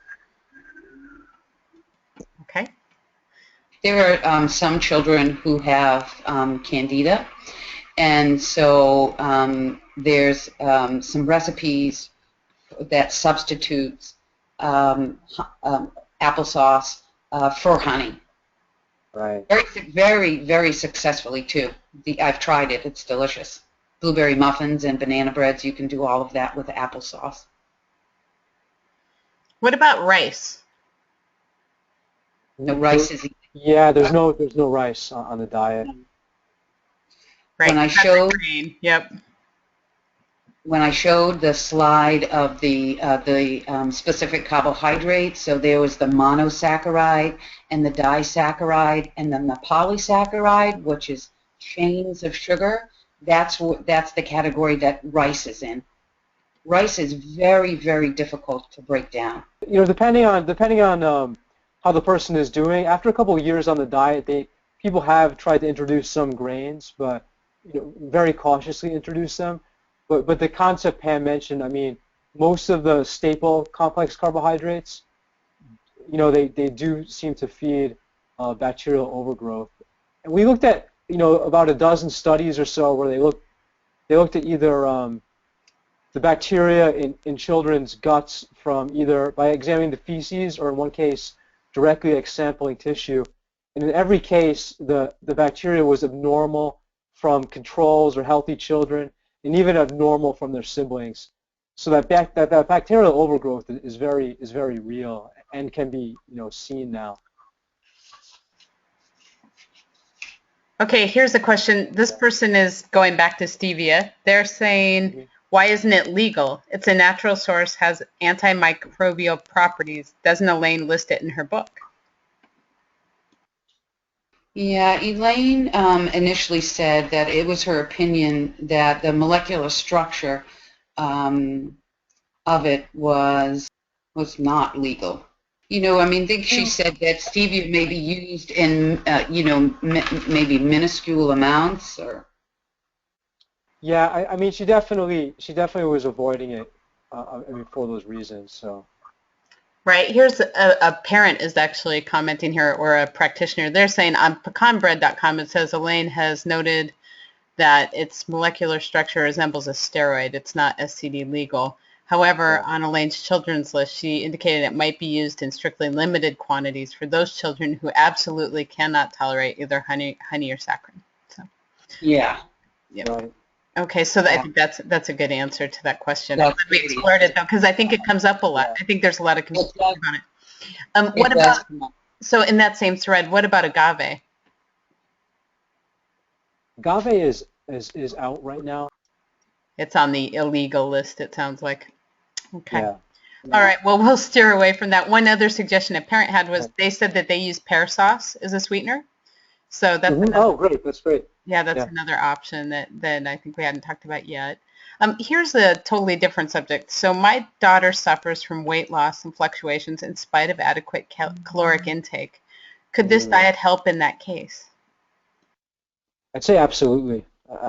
Okay. There are some children who have Candida, and so there's some recipes that substitutes applesauce for honey. Right. Very, very, very successfully too. I've tried it. It's delicious. Blueberry muffins and banana breads. You can do all of that with applesauce. What about rice? No, rice is. Yeah, there's no rice on the diet. Right. When I showed. Yep. When I showed the slide of the specific carbohydrates, so there was the monosaccharide and the disaccharide, and then the polysaccharide, which is chains of sugar. That's the category that rice is in. Rice is very, very difficult to break down. Depending on how the person is doing, after a couple of years on the diet, people have tried to introduce some grains, but very cautiously introduce them. But the concept Pam mentioned, I mean, most of the staple complex carbohydrates, they do seem to feed bacterial overgrowth. And we looked at, about a dozen studies or so where they looked at either the bacteria in children's guts from either by examining the feces or in one case directly sampling tissue. And in every case, the bacteria was abnormal from controls or healthy children, and even abnormal from their siblings. So that bacterial overgrowth is very real and can be seen now. Okay, here's a question. This person is going back to stevia. They're saying, Why isn't it legal? It's a natural source, has antimicrobial properties. Doesn't Elaine list it in her book? Yeah, Elaine initially said that it was her opinion that the molecular structure of it was not legal. You know, I mean, I think she said that stevia may be used in, you know, maybe minuscule amounts, or. Yeah, I mean, she definitely was avoiding it. I mean, for those reasons. So. Right, here's a parent is actually commenting here, or a practitioner. They're saying on pecanbread.com, it says Elaine has noted that its molecular structure resembles a steroid. It's not SCD legal. However, on Elaine's children's list, she indicated it might be used in strictly limited quantities for those children who absolutely cannot tolerate either honey or saccharin. So. Yeah. Yep. Right. Okay, so I think that's a good answer to that question. That's We explored it though, because I think it comes up a lot. I think there's a lot of confusion about it. What about, so in that same thread, what about agave? Agave is out right now. It's on the illegal list, it sounds like. Okay. Yeah. All right, well, we'll steer away from that. One other suggestion a parent had was they said that they use pear sauce as a sweetener. So that's oh, great. That's great. Yeah, that's another option that I think we hadn't talked about yet. Here's a totally different subject. So my daughter suffers from weight loss and fluctuations in spite of adequate caloric intake. Could this diet help in that case? I'd say absolutely.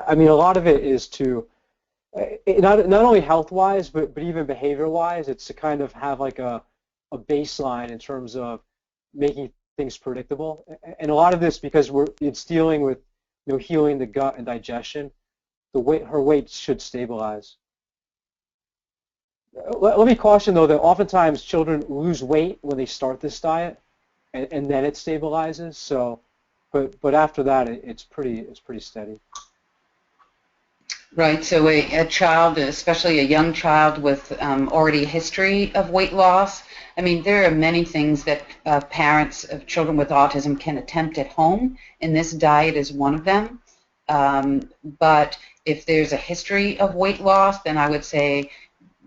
I mean, a lot of it is to, not only health-wise, but even behavior-wise, it's to kind of have like a baseline in terms of making things predictable. And a lot of this, because it's dealing with, you know, healing the gut and digestion, her weight should stabilize. Let me caution though that oftentimes children lose weight when they start this diet, and then it stabilizes. So, but after that, it's pretty steady. Right. So a child, especially a young child with already a history of weight loss. I mean, there are many things that parents of children with autism can attempt at home, and this diet is one of them. But if there's a history of weight loss, then I would say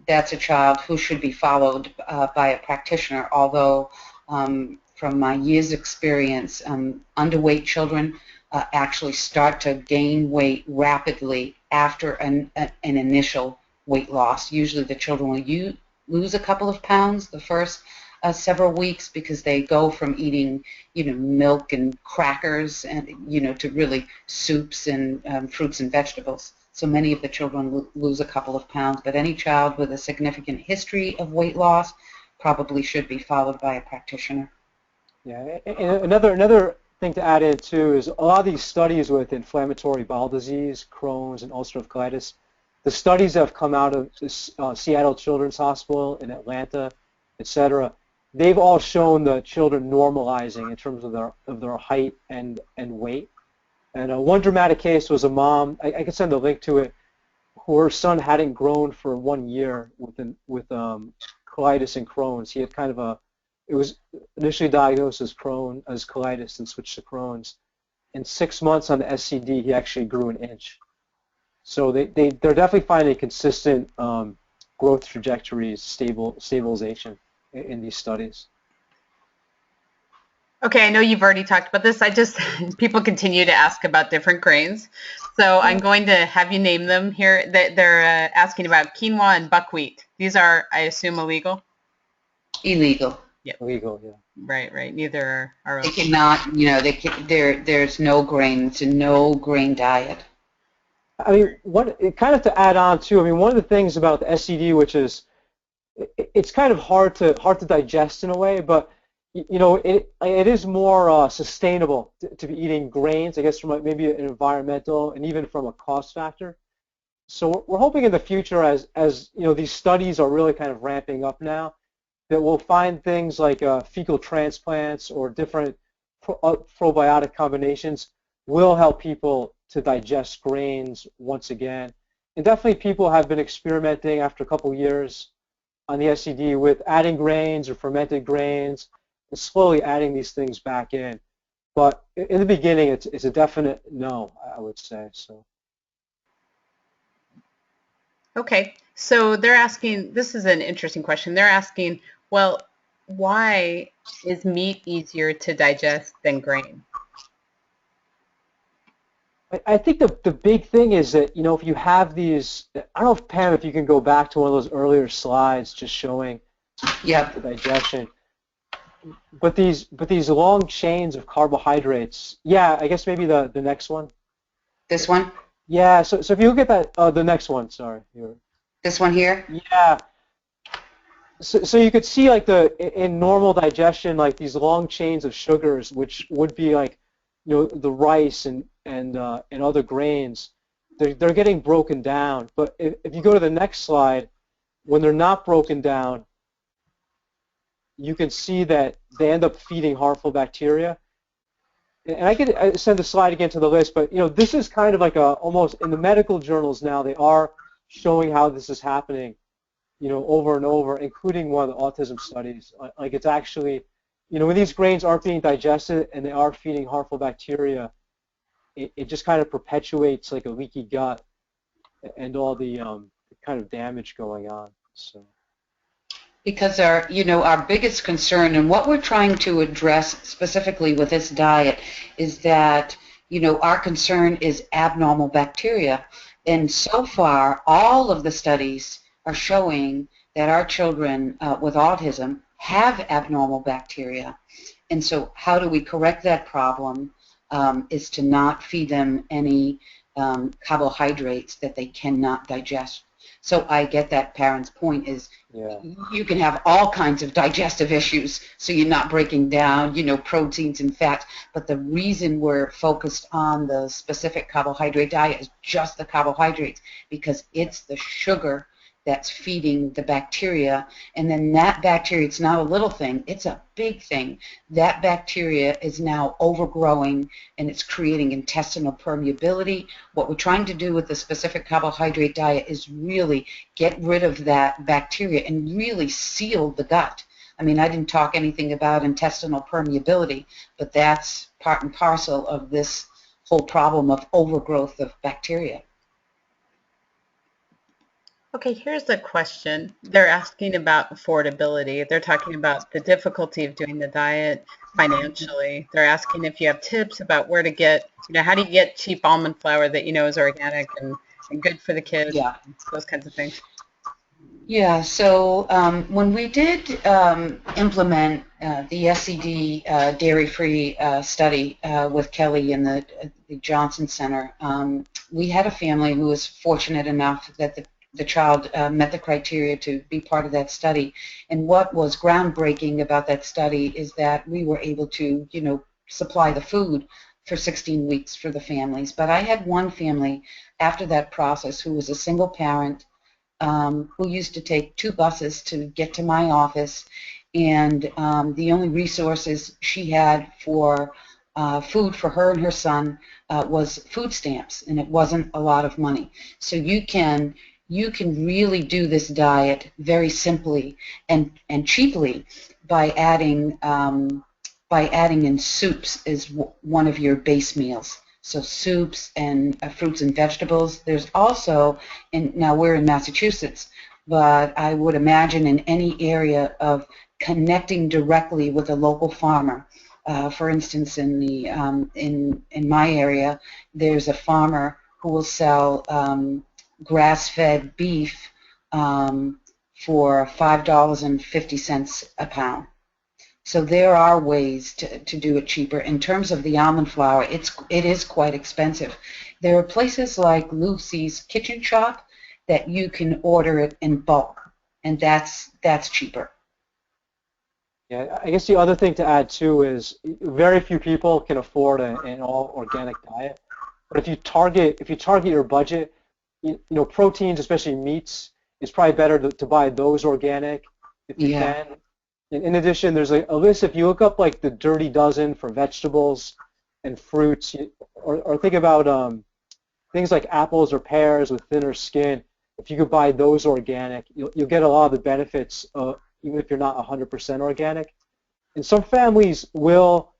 that's a child who should be followed by a practitioner, although from my years' experience, underweight children actually start to gain weight rapidly after an initial weight loss. Usually the children will lose a couple of pounds the first several weeks because they go from eating, you know, milk and crackers and, you know, to really soups and fruits and vegetables. So many of the children lose a couple of pounds, but any child with a significant history of weight loss probably should be followed by a practitioner. Yeah, and another thing to add in too is a lot of these studies with inflammatory bowel disease, Crohn's, and ulcerative colitis, the studies that have come out of Seattle Children's Hospital in Atlanta, etc., they've all shown the children normalizing in terms of their height and weight. And one dramatic case was a mom, I can send a link to it, who her son hadn't grown for 1 year with colitis and Crohn's. He had kind of it was initially diagnosed as colitis and switched to Crohn's. In 6 months on the SCD, he actually grew an inch. So they're definitely finding consistent growth trajectories, stabilization in these studies. Okay, I know you've already talked about this. People continue to ask about different grains. So I'm going to have you name them here. They're asking about quinoa and buckwheat. These are, I assume, illegal? Illegal. Yep. Illegal, yeah. Right. Neither are. They cannot, you know, there's no grain. It's a no grain diet. I mean, kind of to add on too, I mean, one of the things about the SCD, which is, it's kind of hard to digest in a way, but you know, it is more sustainable to be eating grains, I guess, from maybe an environmental and even from a cost factor. So we're hoping in the future, as you know, these studies are really kind of ramping up now, that we'll find things like fecal transplants or different probiotic combinations will help people to digest grains once again. And definitely people have been experimenting after a couple years on the SCD with adding grains or fermented grains and slowly adding these things back in. But in the beginning, it's a definite no, I would say. So. Okay, so they're asking, this is an interesting question. They're asking, well, why is meat easier to digest than grain? I think the big thing is that, if you have these, I don't know if Pam, if you can go back to one of those earlier slides just showing Yep. the digestion, but these long chains of carbohydrates, yeah, I guess maybe the next one. This one? Yeah, so if you look at that, the next one, sorry. This one here? Yeah, so you could see like in normal digestion, like these long chains of sugars, which would be like, the rice and other grains, they're getting broken down. But if you go to the next slide, when they're not broken down, you can see that they end up feeding harmful bacteria. And I send the slide again to the list, but this is kind of like almost in the medical journals now, they are showing how this is happening, over and over, including one of the autism studies. Like it's actually, when these grains aren't being digested and they are feeding harmful bacteria, it just kind of perpetuates like a leaky gut and all the kind of damage going on. So. Because our biggest concern and what we're trying to address specifically with this diet is that, our concern is abnormal bacteria. And so far, all of the studies are showing that our children with autism have abnormal bacteria. And so how do we correct that problem is to not feed them any carbohydrates that they cannot digest. So I get that parent's point is you can have all kinds of digestive issues, so you're not breaking down, proteins and fats. But the reason we're focused on the specific carbohydrate diet is just the carbohydrates, because it's the sugar that's feeding the bacteria, and then that bacteria, it's not a little thing, it's a big thing. That bacteria is now overgrowing and it's creating intestinal permeability. What we're trying to do with the specific carbohydrate diet is really get rid of that bacteria and really seal the gut. I mean, I didn't talk anything about intestinal permeability, but that's part and parcel of this whole problem of overgrowth of bacteria. Okay, here's the question. They're asking about affordability. They're talking about the difficulty of doing the diet financially. They're asking if you have tips about where to get, how do you get cheap almond flour that is organic and good for the kids, those kinds of things. Yeah, so when we did implement the SCD dairy-free study with Kelly in the Johnson Center, we had a family who was fortunate enough that the child met the criteria to be part of that study. And what was groundbreaking about that study is that we were able to, supply the food for 16 weeks for the families. But I had one family after that process who was a single parent who used to take 2 buses to get to my office, and the only resources she had for food for her and her son was food stamps, and it wasn't a lot of money. So you can really do this diet very simply and cheaply by adding in soups as one of your base meals. So soups and fruits and vegetables. There's also, and now we're in Massachusetts, but I would imagine in any area of connecting directly with a local farmer. For instance, in the in my area, there's a farmer who will sell grass-fed beef for $5.50 a pound. So there are ways to do it cheaper. In terms of the almond flour, it is quite expensive. There are places like Lucy's Kitchen Shop that you can order it in bulk, and that's cheaper. Yeah, I guess the other thing to add too is very few people can afford an all organic diet. But if you target your budget, proteins, especially meats, it's probably better to buy those organic if you can. In addition, there's a list. If you look up like the Dirty Dozen for vegetables and fruits, or think about things like apples or pears with thinner skin. If you could buy those organic, you'll get a lot of the benefits, even if you're not 100% organic. And some families will,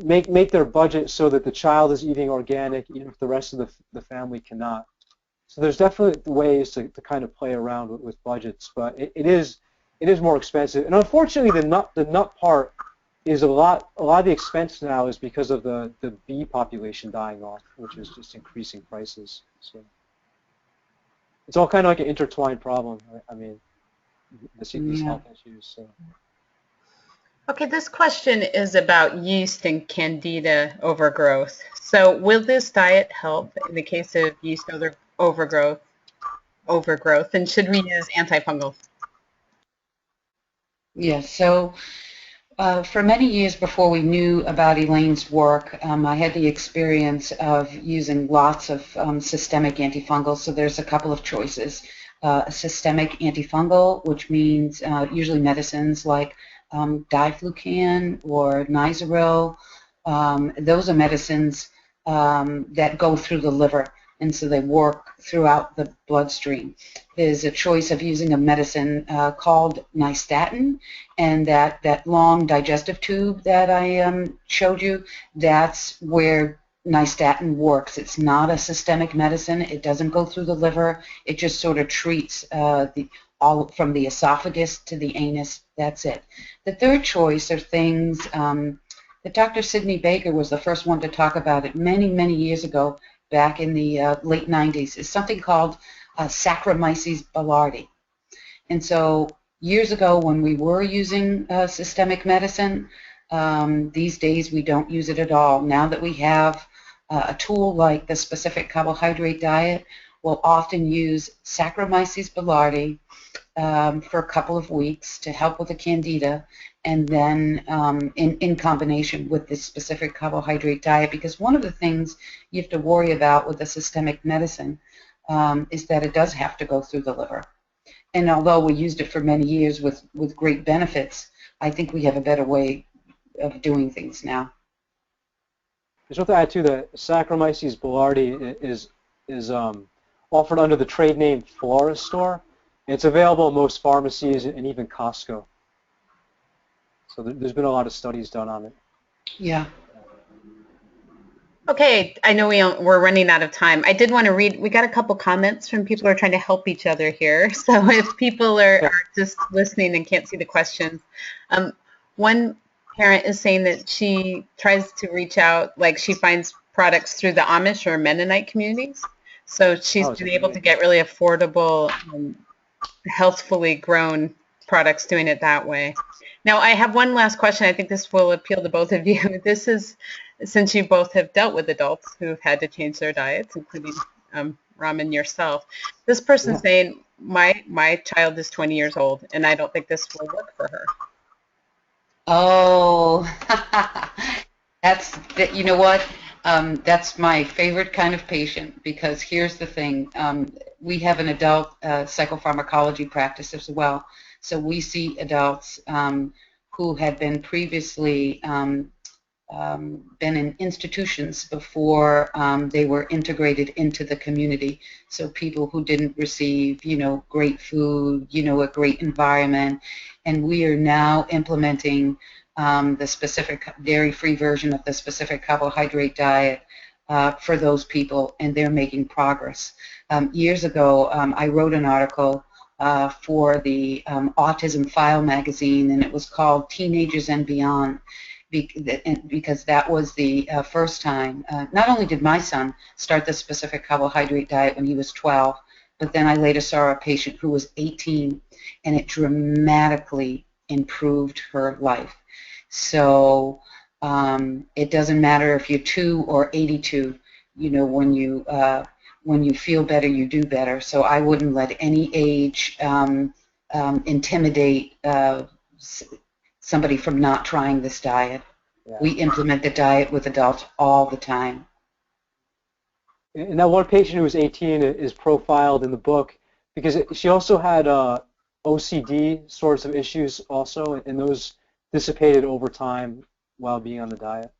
make their budget so that the child is eating organic, even if the rest of the family cannot. So there's definitely ways to kind of play around with budgets, but it is more expensive. And unfortunately, the nut part is a lot of the expense now is because of the bee population dying off, which is just increasing prices. So it's all kind of like an intertwined problem. I mean, these health issues. So. Okay, this question is about yeast and Candida overgrowth. So will this diet help in the case of yeast overgrowth, and should we use antifungals? Yes, so for many years before we knew about Elaine's work, I had the experience of using lots of systemic antifungals. So there's a couple of choices. A systemic antifungal, which means usually medicines like diflucan or Nizoral. Those are medicines that go through the liver, and so they work throughout the bloodstream. There's a choice of using a medicine called nystatin, and that long digestive tube that I showed you, that's where nystatin works. It's not a systemic medicine. It doesn't go through the liver. It just sort of treats all from the esophagus to the anus. That's it. The third choice are things that Dr. Sidney Baker was the first one to talk about it many, many years ago, back in the late 90s, is something called Saccharomyces boulardii. And so years ago when we were using systemic medicine, these days we don't use it at all. Now that we have a tool like the specific carbohydrate diet, we'll often use Saccharomyces boulardii for a couple of weeks to help with the Candida, and then in combination with this specific carbohydrate diet, because one of the things you have to worry about with the systemic medicine is that it does have to go through the liver. And although we used it for many years with great benefits, I think we have a better way of doing things now. Just want to add too that Saccharomyces boulardii is offered under the trade name Floristor. It's available at most pharmacies and even Costco. So there's been a lot of studies done on it. Yeah. Okay, I know we're running out of time. I did want to read, we got a couple comments from people who are trying to help each other here. So if people are just listening and can't see the questions, one parent is saying that she tries to reach out, like she finds products through the Amish or Mennonite communities. So she's been able to get really affordable, healthfully grown products doing it that way. Now, I have one last question. I think this will appeal to both of you. This is, since you both have dealt with adults who've had to change their diets, including Raman yourself. This person's saying, my child is 20 years old, and I don't think this will work for her. Oh, you know what? That's my favorite kind of patient, because here's the thing. We have an adult psychopharmacology practice as well. So we see adults who had been previously been in institutions before they were integrated into the community. So people who didn't receive, great food, a great environment. And we are now implementing the specific dairy-free version of the specific carbohydrate diet for those people, and they're making progress. Years ago, I wrote an article for the Autism File magazine, and it was called Teenagers and Beyond, because that was the first time. Not only did my son start the specific carbohydrate diet when he was 12, but then I later saw a patient who was 18, and it dramatically improved her life. So it doesn't matter if you're 2 or 82, when you feel better, you do better. So I wouldn't let any age intimidate somebody from not trying this diet. Yeah. We implement the diet with adults all the time. And that one patient who was 18 is profiled in the book because she also had OCD sorts of issues also, and those dissipated over time while being on the diet.